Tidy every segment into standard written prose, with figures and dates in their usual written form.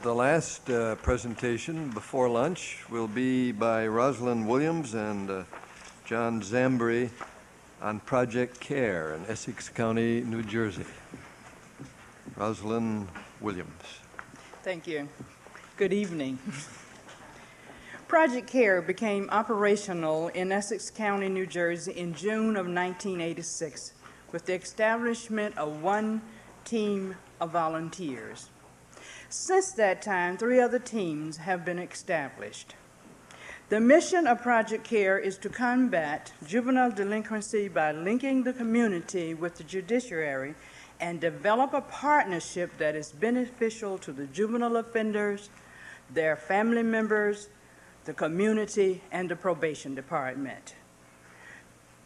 The last presentation before lunch will be by Rosalind Williams and John Zambry on Project CARE in Essex County, New Jersey. Rosalind Williams. Thank you. Good evening. Project CARE became operational in Essex County, New Jersey in June of 1986 with the establishment of one team of volunteers. Since that time, 3 other teams have been established. The mission of Project CARE is to combat juvenile delinquency by linking the community with the judiciary and develop a partnership that is beneficial to the juvenile offenders, their family members, the community, and the probation department.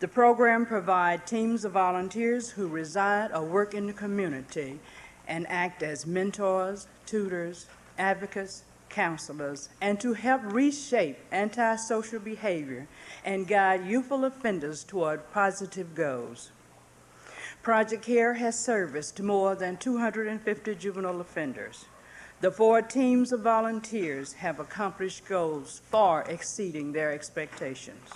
The program provides teams of volunteers who reside or work in the community and act as mentors, tutors, advocates, counselors, and to help reshape antisocial behavior and guide youthful offenders toward positive goals. Project CARE has serviced more than 250 juvenile offenders. The 4 teams of volunteers have accomplished goals far exceeding their expectations.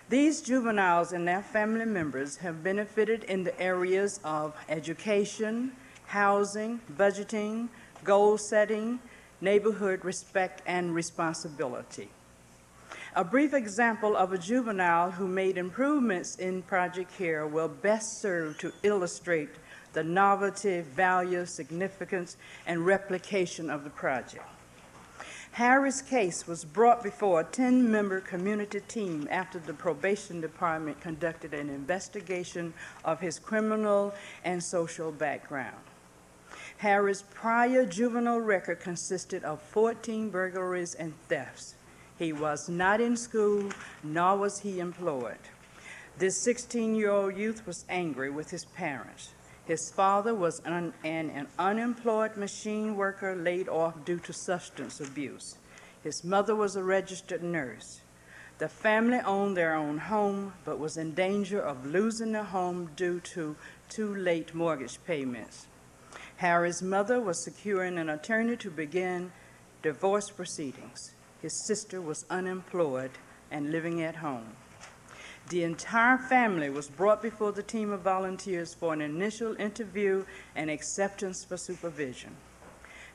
These juveniles and their family members have benefited in the areas of education, housing, budgeting, goal setting, neighborhood respect, and responsibility. A brief example of a juvenile who made improvements in Project CARE will best serve to illustrate the novelty, value, significance, and replication of the project. Harry's case was brought before a 10-member community team after the probation department conducted an investigation of his criminal and social background. Harry's prior juvenile record consisted of 14 burglaries and thefts. He was not in school, nor was he employed. This 16-year-old youth was angry with his parents. His father was an unemployed machine worker laid off due to substance abuse. His mother was a registered nurse. The family owned their own home, but was in danger of losing their home due to too late mortgage payments. Harry's mother was securing an attorney to begin divorce proceedings. His sister was unemployed and living at home. The entire family was brought before the team of volunteers for an initial interview and acceptance for supervision.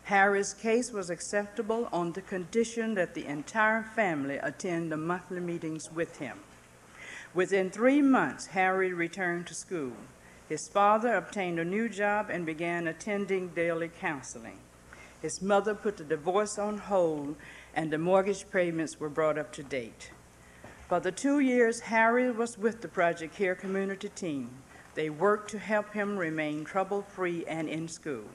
Harry's case was acceptable on the condition that the entire family attend the monthly meetings with him. Within 3 months, Harry returned to school. His father obtained a new job and began attending daily counseling. His mother put the divorce on hold, and the mortgage payments were brought up to date. For the 2 years Harry was with the Project CARE community team, they worked to help him remain trouble-free and in school.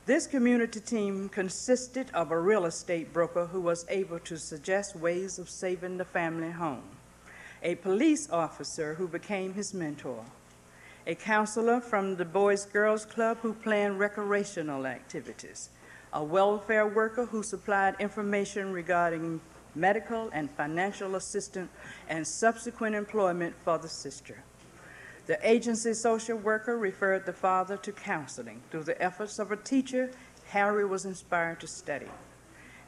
This community team consisted of a real estate broker who was able to suggest ways of saving the family home, a police officer who became his mentor, a counselor from the Boys Girls Club who planned recreational activities, a welfare worker who supplied information regarding medical and financial assistance and subsequent employment for the sister. The agency social worker referred the father to counseling. Through the efforts of a teacher, Harry was inspired to study.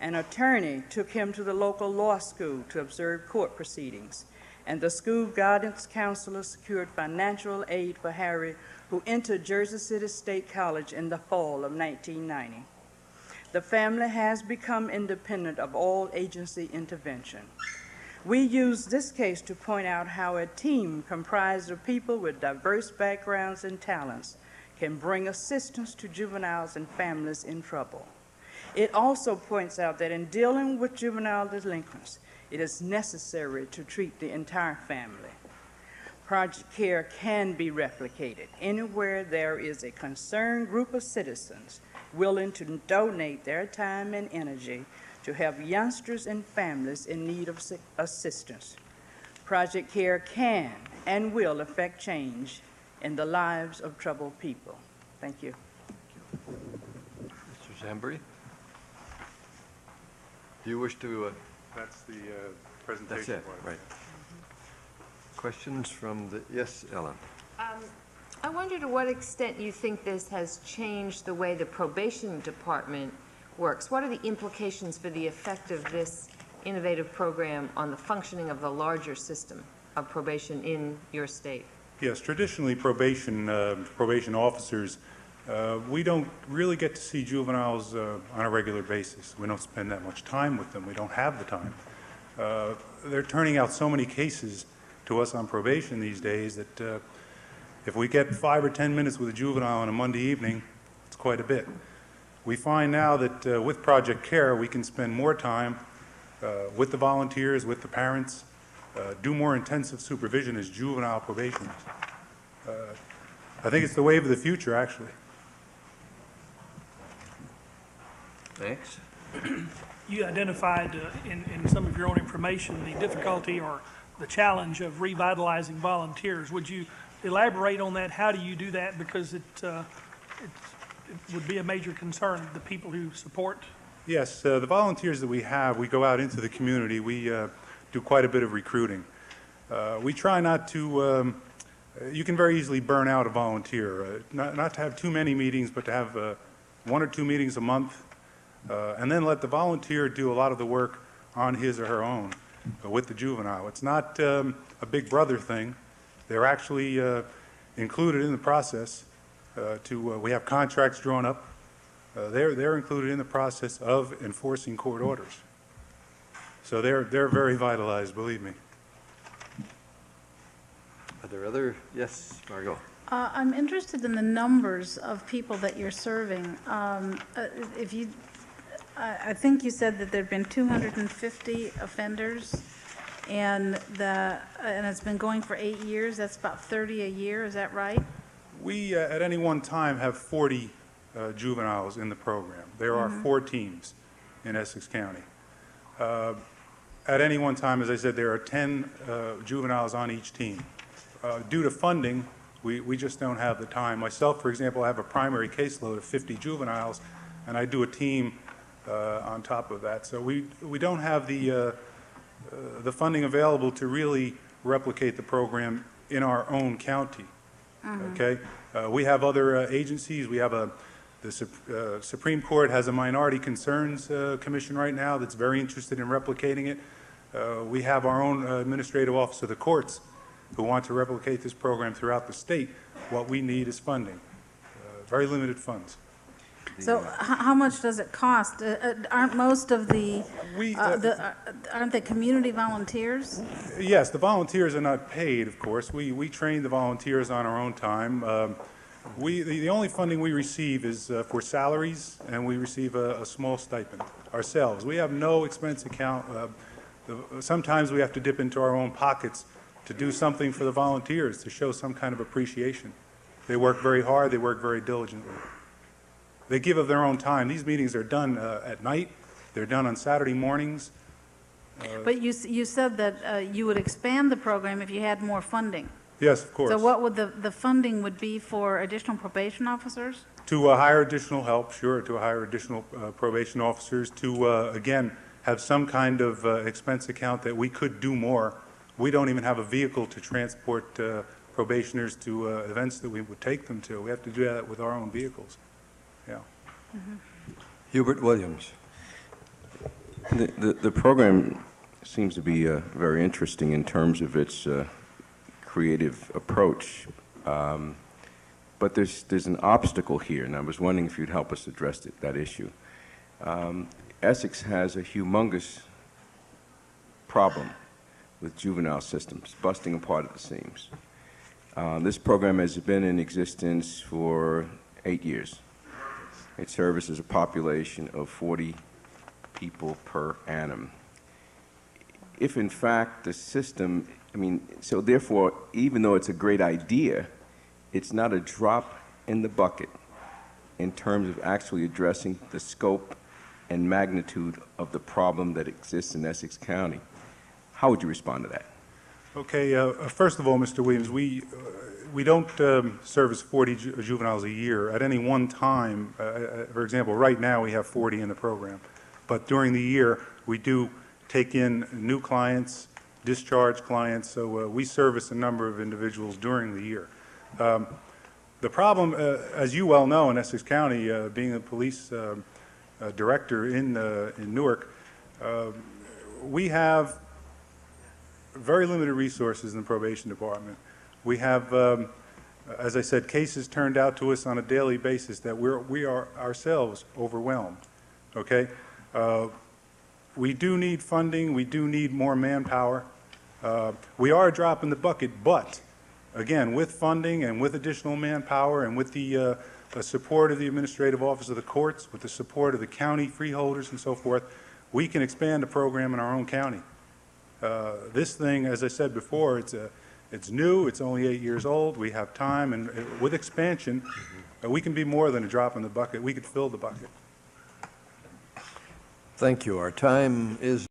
An attorney took him to the local law school to observe court proceedings, and the school guidance counselor secured financial aid for Harry, who entered Jersey City State College in the fall of 1990. The family has become independent of all agency intervention. We use this case to point out how a team comprised of people with diverse backgrounds and talents can bring assistance to juveniles and families in trouble. It also points out that in dealing with juvenile delinquents, it is necessary to treat the entire family. Project CARE can be replicated anywhere there is a concerned group of citizens willing to donate their time and energy to help youngsters and families in need of assistance. Project CARE can and will affect change in the lives of troubled people. Thank you. Mr. Zambry, do you wish to? That's the presentation. That's it, right. Questions from the, yes, Ellen. I wonder to what extent you think this has changed the way the probation department works. What are the implications for the effect of this innovative program on the functioning of the larger system of probation in your state? Yes, traditionally probation officers, we don't really get to see juveniles on a regular basis. We don't spend that much time with them. We don't have the time. They're turning out so many cases to us on probation these days that if we get 5 or 10 minutes with a juvenile on a Monday evening, it's quite a bit. We find now that with Project CARE, we can spend more time with the volunteers, with the parents, do more intensive supervision as juvenile probationers. I think it's the wave of the future, actually. Thanks. You identified in some of your own information the difficulty or the challenge of revitalizing volunteers. Would you elaborate on that? How do you do that? Because it would be a major concern of the people who support. Yes, the volunteers that we have, we go out into the community. We do quite a bit of recruiting. We try not to, you can very easily burn out a volunteer, not to have too many meetings, but to have 1 or 2 meetings a month, and then let the volunteer do a lot of the work on his or her own with the juvenile. It's not a big brother thing. They're actually included in the process. We have contracts drawn up. They're included in the process of enforcing court orders. So they're very vitalized, believe me. Are there other? Yes, Margot. I'm interested in the numbers of people that you're serving. I think you said that there've been 250 offenders, and it's been going for 8 years. That's about 30 a year. Is that right? We, at any one time, have 40 juveniles in the program. There are 4 teams in Essex County. At any one time, as I said, there are 10 juveniles on each team. Due to funding, we just don't have the time. Myself, for example, I have a primary caseload of 50 juveniles, and I do a team on top of that. So we don't have the funding available to really replicate the program in our own county. Okay, we have other agencies. We have the Supreme Court has a Minority Concerns Commission right now that's very interested in replicating it. We have our own administrative office of the courts who want to replicate this program throughout the state. What we need is funding, very limited funds. So how much does it cost? Aren't most of aren't they community volunteers? Yes, the volunteers are not paid, of course. We train the volunteers on our own time. The only funding we receive is for salaries, and we receive a small stipend ourselves. We have no expense account. Sometimes we have to dip into our own pockets to do something for the volunteers, to show some kind of appreciation. They work very hard. They work very diligently. They give of their own time. These meetings are done at night. They're done on Saturday mornings. But you said that you would expand the program if you had more funding. Yes, of course. So what would the funding would be for additional probation officers? To hire additional help, sure, to hire additional probation officers, to, again, have some kind of expense account that we could do more. We don't even have a vehicle to transport probationers to events that we would take them to. We have to do that with our own vehicles. Yeah. Hubert Williams. The program seems to be very interesting in terms of its creative approach, but there's an obstacle here, and I was wondering if you'd help us address that issue. Essex has a humongous problem with juvenile systems, busting apart at the seams. This program has been in existence for 8 years. It services a population of 40 people per annum. If in fact the system, so therefore, even though it's a great idea, it's not a drop in the bucket in terms of actually addressing the scope and magnitude of the problem that exists in Essex County. How would you respond to that? Okay, first of all, Mr. Williams, we don't service 40 juveniles a year. At any one time, for example, right now we have 40 in the program. But during the year, we do take in new clients, discharge clients, so we service a number of individuals during the year. The problem, as you well know in Essex County, being a police director in Newark, we have very limited resources in the probation department. We have, as I said, cases turned out to us on a daily basis that we are ourselves overwhelmed, okay? We do need funding. We do need more manpower. We are a drop in the bucket, but again, with funding and with additional manpower and with the support of the Administrative Office of the Courts, with the support of the county freeholders and so forth, we can expand the program in our own county. This thing, as I said before, it's new, it's only 8 years old, we have time, and with expansion, we can be more than a drop in the bucket. We could fill the bucket. Thank you. Our time is